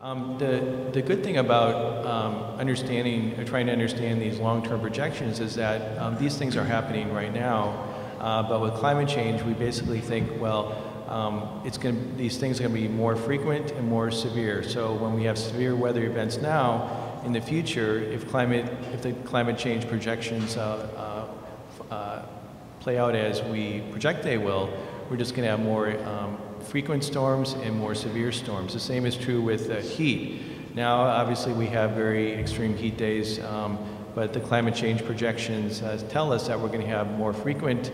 The good thing about trying to understand these long-term projections is that these things are happening right now, but with climate change, we basically think, well, these things are going to be more frequent and more severe. So when we have severe weather events now, in the future, if the climate change projections play out as we project they will, we're just going to have more frequent storms and more severe storms. The same is true with heat. Now, obviously, we have very extreme heat days, but the climate change projections tell us that we're going to have more frequent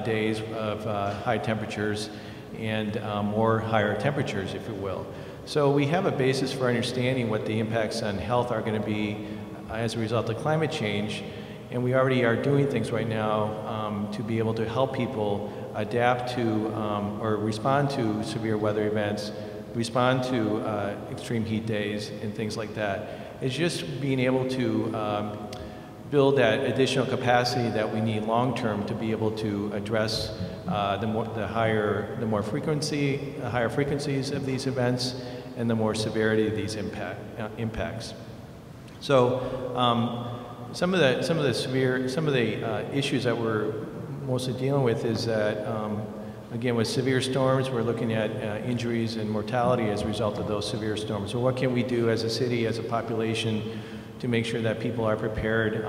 days of high temperatures and more higher temperatures, if you will. So we have a basis for understanding what the impacts on health are going to be as a result of climate change, and we already are doing things right now to be able to help people adapt to or respond to severe weather events, respond to extreme heat days and things like that. It's just being able to build that additional capacity that we need long-term to be able to address the higher frequencies of these events and the more severity of these impacts. So some of the issues that we're mostly dealing with is that, again, with severe storms, we're looking at injuries and mortality as a result of those severe storms. So what can we do as a city, as a population, to make sure that people are prepared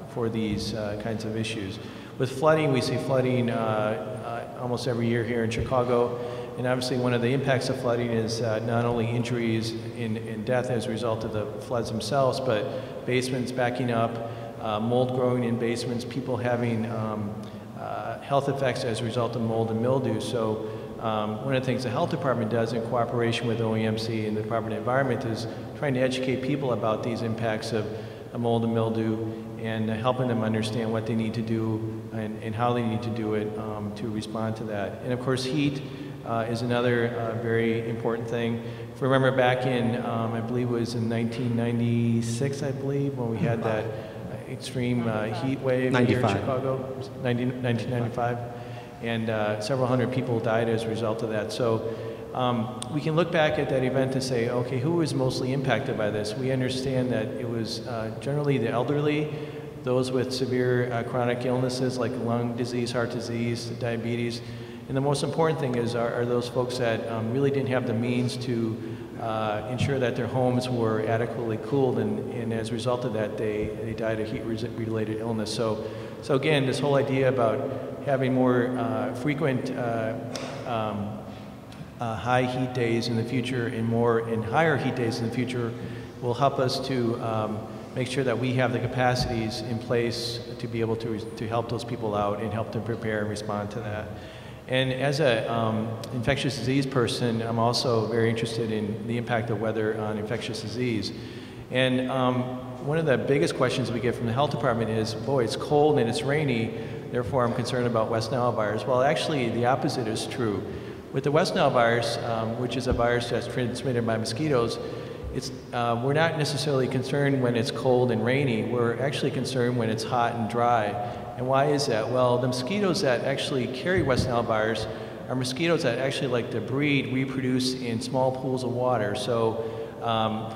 for these kinds of issues? With flooding, we see flooding almost every year here in Chicago. And obviously one of the impacts of flooding is not only injuries and death as a result of the floods themselves, but basements backing up, mold growing in basements, people having health effects as a result of mold and mildew. So one of the things the health department does in cooperation with OEMC and the Department of Environment is trying to educate people about these impacts of mold and mildew and helping them understand what they need to do and how they need to do it to respond to that. And of course, heat is another very important thing. If you remember back in, I believe it was in 1996, I believe, when we had that extreme heat wave here in Chicago, 1995, and several hundred people died as a result of that. So we can look back at that event and say, okay, who was mostly impacted by this? We understand that it was generally the elderly, those with severe chronic illnesses like lung disease, heart disease, diabetes. And the most important thing is are those folks that really didn't have the means to ensure that their homes were adequately cooled, and as a result of that, they died of heat-related illness. So again, this whole idea about having more frequent high heat days in the future and higher heat days in the future will help us to make sure that we have the capacities in place to be able to help those people out and help them prepare and respond to that. And as an infectious disease person, I'm also very interested in the impact of weather on infectious disease. And one of the biggest questions we get from the health department is, boy, it's cold and it's rainy, therefore I'm concerned about West Nile virus. Well, actually, the opposite is true. With the West Nile virus, which is a virus that's transmitted by mosquitoes, we're not necessarily concerned when it's cold and rainy. We're actually concerned when it's hot and dry. And why is that? Well, the mosquitoes that actually carry West Nile virus are mosquitoes that actually like to reproduce in small pools of water. So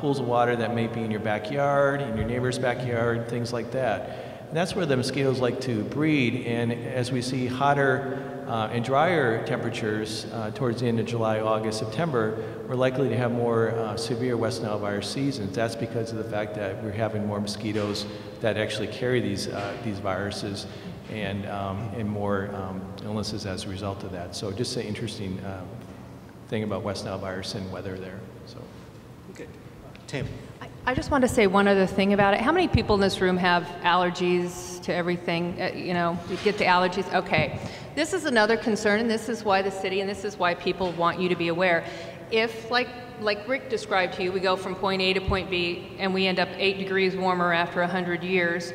pools of water that may be in your backyard, in your neighbor's backyard, things like that. And that's where the mosquitoes like to breed. And as we see hotter and drier temperatures towards the end of July, August, September, we're likely to have more severe West Nile virus seasons. That's because of the fact that we're having more mosquitoes that actually carry these viruses and more illnesses as a result of that. So just an interesting thing about West Nile virus and weather there. So, okay, Tim. I just want to say one other thing about it. How many people in this room have allergies to everything? You know, you get the allergies. Okay. This is another concern, and this is why the city, and this is why people want you to be aware. If, like Rick described to you, we go from point A to point B, and we end up 8 degrees warmer after 100 years,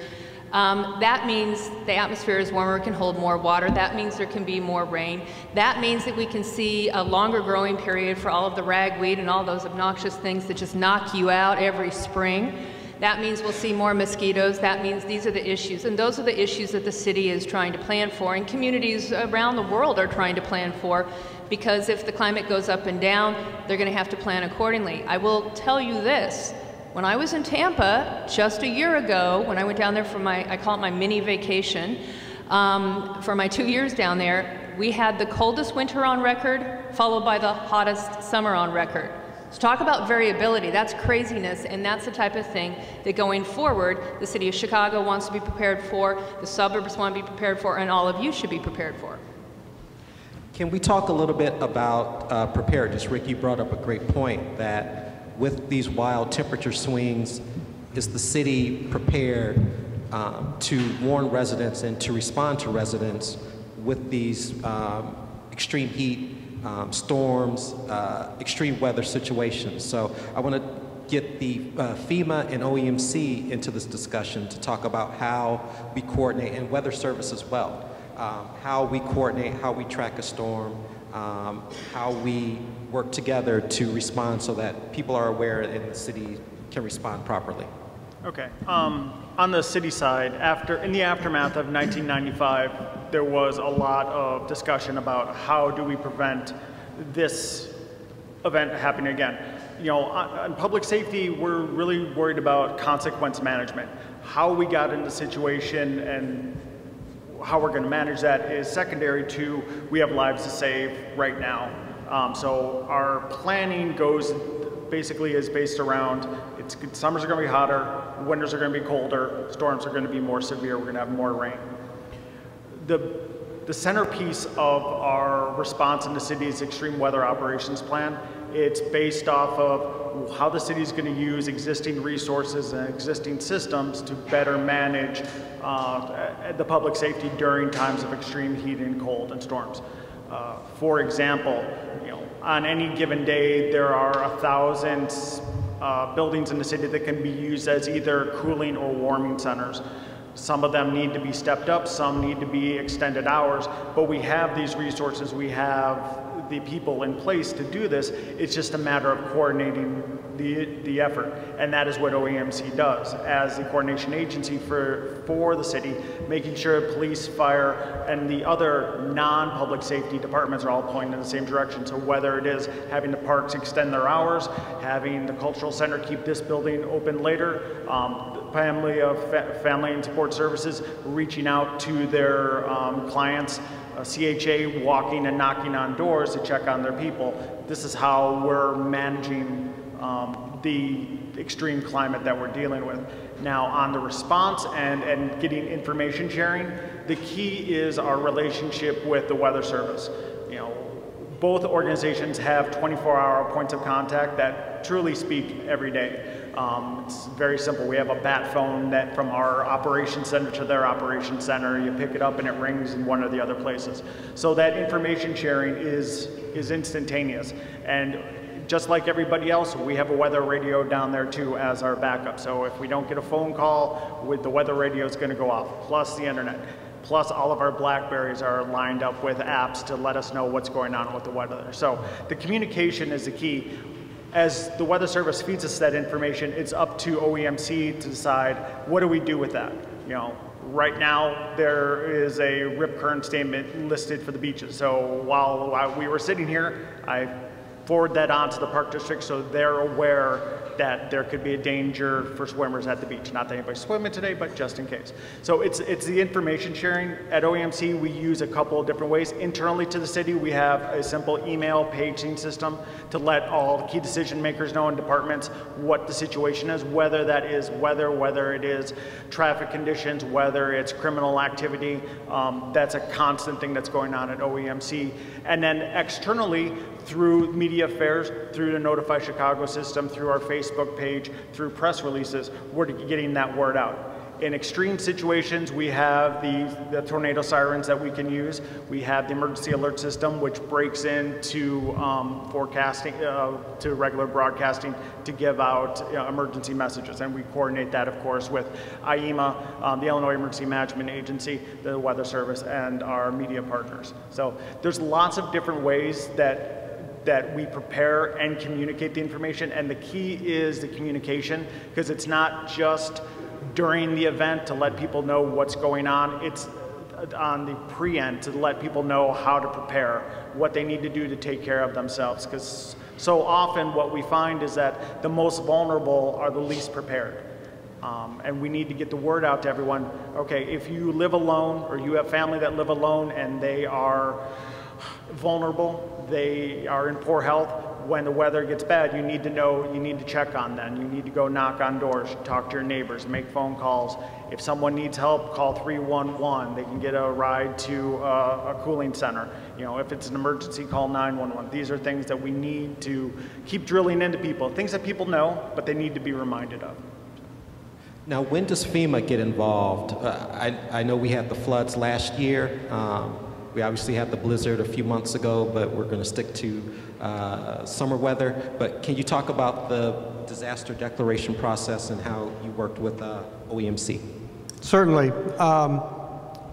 that means the atmosphere is warmer, it can hold more water. That means there can be more rain. That means that we can see a longer growing period for all of the ragweed and all those obnoxious things that just knock you out every spring. That means we'll see more mosquitoes. That means these are the issues. And those are the issues that the city is trying to plan for, and communities around the world are trying to plan for because if the climate goes up and down, they're going to have to plan accordingly. I will tell you this. When I was in Tampa just a year ago, when I went down there for I call it my mini vacation, for my 2 years down there, we had the coldest winter on record, followed by the hottest summer on record. So talk about variability, that's craziness, and that's the type of thing that going forward, the city of Chicago wants to be prepared for, the suburbs want to be prepared for, and all of you should be prepared for. Can we talk a little bit about preparedness? Rick, you brought up a great point that with these wild temperature swings, is the city prepared to warn residents and to respond to residents with these extreme heat, storms, extreme weather situations? So I want to get the FEMA and OEMC into this discussion to talk about how we coordinate, and weather service as well, how we coordinate, how we track a storm, how we work together to respond so that people are aware and the city can respond properly. Okay. On the city side, in the aftermath of 1995, there was a lot of discussion about how do we prevent this event happening again. You know, on public safety, we're really worried about consequence management. How we got in the situation and how we're going to manage that is secondary to we have lives to save right now. So our planning is based around summers are going to be hotter, winters are going to be colder, storms are going to be more severe, we're going to have more rain. The centerpiece of our response in the city's extreme weather operations plan, it's based off of how the city is going to use existing resources and existing systems to better manage the public safety during times of extreme heat and cold and storms. For example, on any given day, there are 1,000 buildings in the city that can be used as either cooling or warming centers. Some of them need to be stepped up, some need to be extended hours, but we have these resources, we have the people in place to do this. It's just a matter of coordinating the effort, and that is what OEMC does as the coordination agency for the city, making sure police, fire, and the other non-public safety departments are all pointing in the same direction. So whether it is having the parks extend their hours, having the cultural center keep this building open later, family and support services reaching out to their clients, CHA walking and knocking on doors to check on their people. This is how we're managing the extreme climate that we're dealing with. Now, on the response and getting information sharing, the key is our relationship with the Weather Service. Both organizations have 24-hour points of contact that truly speak every day. It's very simple. We have a bat phone that from our operations center to their operations center, you pick it up and it rings in one or the other places. So that information sharing is instantaneous. And just like everybody else, we have a weather radio down there too as our backup. So if we don't get a phone call, the weather radio is going to go off, plus the internet. Plus all of our Blackberries are lined up with apps to let us know what's going on with the weather. So the communication is the key. As the Weather Service feeds us that information, it's up to OEMC to decide what do we do with that. Right now there is a rip current statement listed for the beaches. So while we were sitting here, I forward that on to the park district so they're aware that there could be a danger for swimmers at the beach. Not that anybody's swimming today, but just in case. So it's the information sharing. At OEMC, we use a couple of different ways. Internally to the city, we have a simple email paging system to let all key decision makers know in departments what the situation is, whether that is weather, whether it is traffic conditions, whether it's criminal activity. That's a constant thing that's going on at OEMC. And then externally, through media affairs, through the Notify Chicago system, through our Facebook page, through press releases, we're getting that word out. In extreme situations, we have the tornado sirens that we can use. We have the emergency alert system, which breaks into forecasting, to regular broadcasting to give out emergency messages. And we coordinate that, of course, with IEMA, the Illinois Emergency Management Agency, the Weather Service, and our media partners. So there's lots of different ways that we prepare and communicate the information, and the key is the communication, because it's not just during the event to let people know what's going on. It's on the pre-end to let people know how to prepare, what they need to do to take care of themselves. Because so often what we find is that the most vulnerable are the least prepared. And we need to get the word out to everyone. Okay, if you live alone or you have family that live alone and they are vulnerable, they are in poor health, when the weather gets bad, you need to know, you need to check on them. You need to go knock on doors, talk to your neighbors, make phone calls. If someone needs help, call 311. They can get a ride to a cooling center. You know, if it's an emergency, call 911. These are things that we need to keep drilling into people, things that people know, but they need to be reminded of. Now, when does FEMA get involved? I know we had the floods last year. We obviously had the blizzard a few months ago, but we're going to stick to summer weather. But can you talk about the disaster declaration process and how you worked with OEMC? Certainly.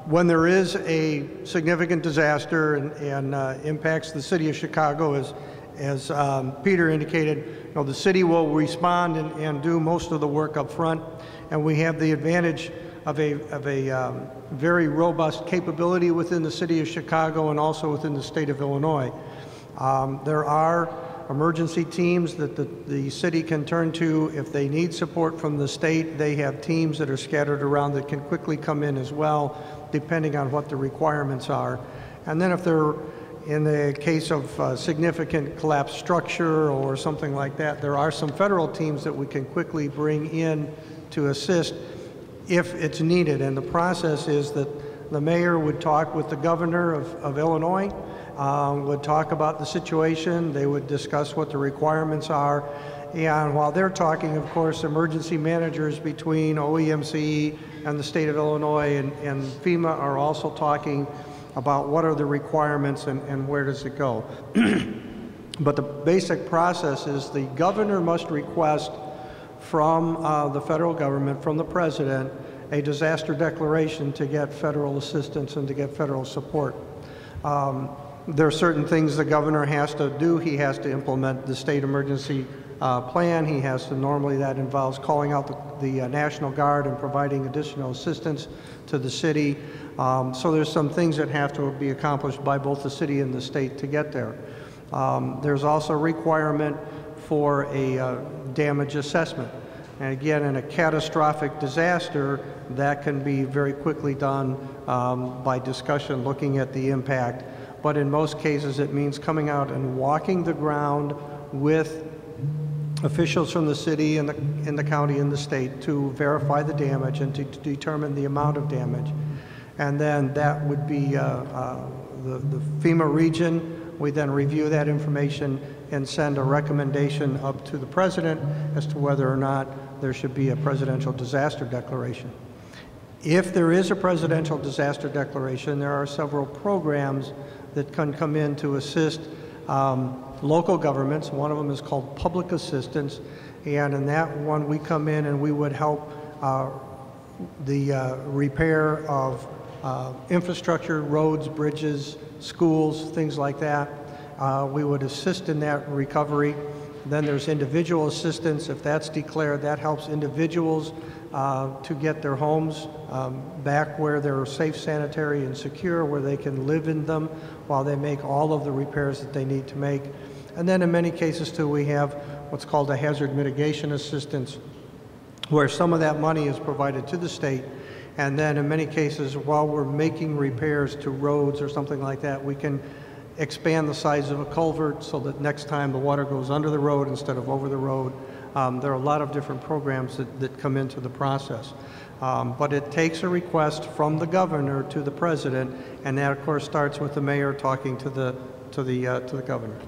When there is a significant disaster and impacts the city of Chicago, as Peter indicated, you know, the city will respond and do most of the work up front, and we have the advantage of a very robust capability within the city of Chicago and also within the state of Illinois. There are emergency teams that the city can turn to if they need support from the state. They have teams that are scattered around that can quickly come in as well, depending on what the requirements are. And then if they're in the case of significant collapsed structure or something like that, there are some federal teams that we can quickly bring in to assist if it's needed. And the process is that the mayor would talk with the governor of Illinois, would talk about the situation, they would discuss what the requirements are, and while they're talking, of course, emergency managers between OEMC and the state of Illinois and FEMA are also talking about what are the requirements and where does it go. But the basic process is the governor must request from the federal government, from the president, a disaster declaration to get federal assistance and to get federal support. There are certain things the governor has to do. He has to implement the state emergency plan. He has to, normally that involves calling out the National Guard and providing additional assistance to the city. So there's some things that have to be accomplished by both the city and the state to get there. There's also a requirement for a damage assessment. And again, in a catastrophic disaster, that can be very quickly done by discussion, looking at the impact. But in most cases, it means coming out and walking the ground with officials from the city and in the county and the state to verify the damage and to determine the amount of damage. And then that would be the FEMA region. We then review that information and send a recommendation up to the president as to whether or not there should be a presidential disaster declaration. If there is a presidential disaster declaration, there are several programs that can come in to assist local governments. One of them is called public assistance, and in that one we come in and we would help the repair of infrastructure, roads, bridges, schools, things like that. We would assist in that recovery. Then there's individual assistance. If that's declared, that helps individuals to get their homes back where they're safe, sanitary, and secure, where they can live in them while they make all of the repairs that they need to make. And then in many cases too, we have what's called a hazard mitigation assistance, where some of that money is provided to the state. And then in many cases, while we're making repairs to roads or something like that, we can expand the size of a culvert so that next time the water goes under the road instead of over the road. There are a lot of different programs that come into the process. But it takes a request from the governor to the president, and that of course starts with the mayor talking to the governor.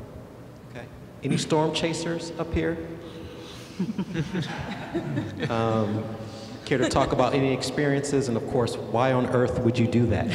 Okay. Any storm chasers up here? Care to talk about any experiences, and of course, why on earth would you do that?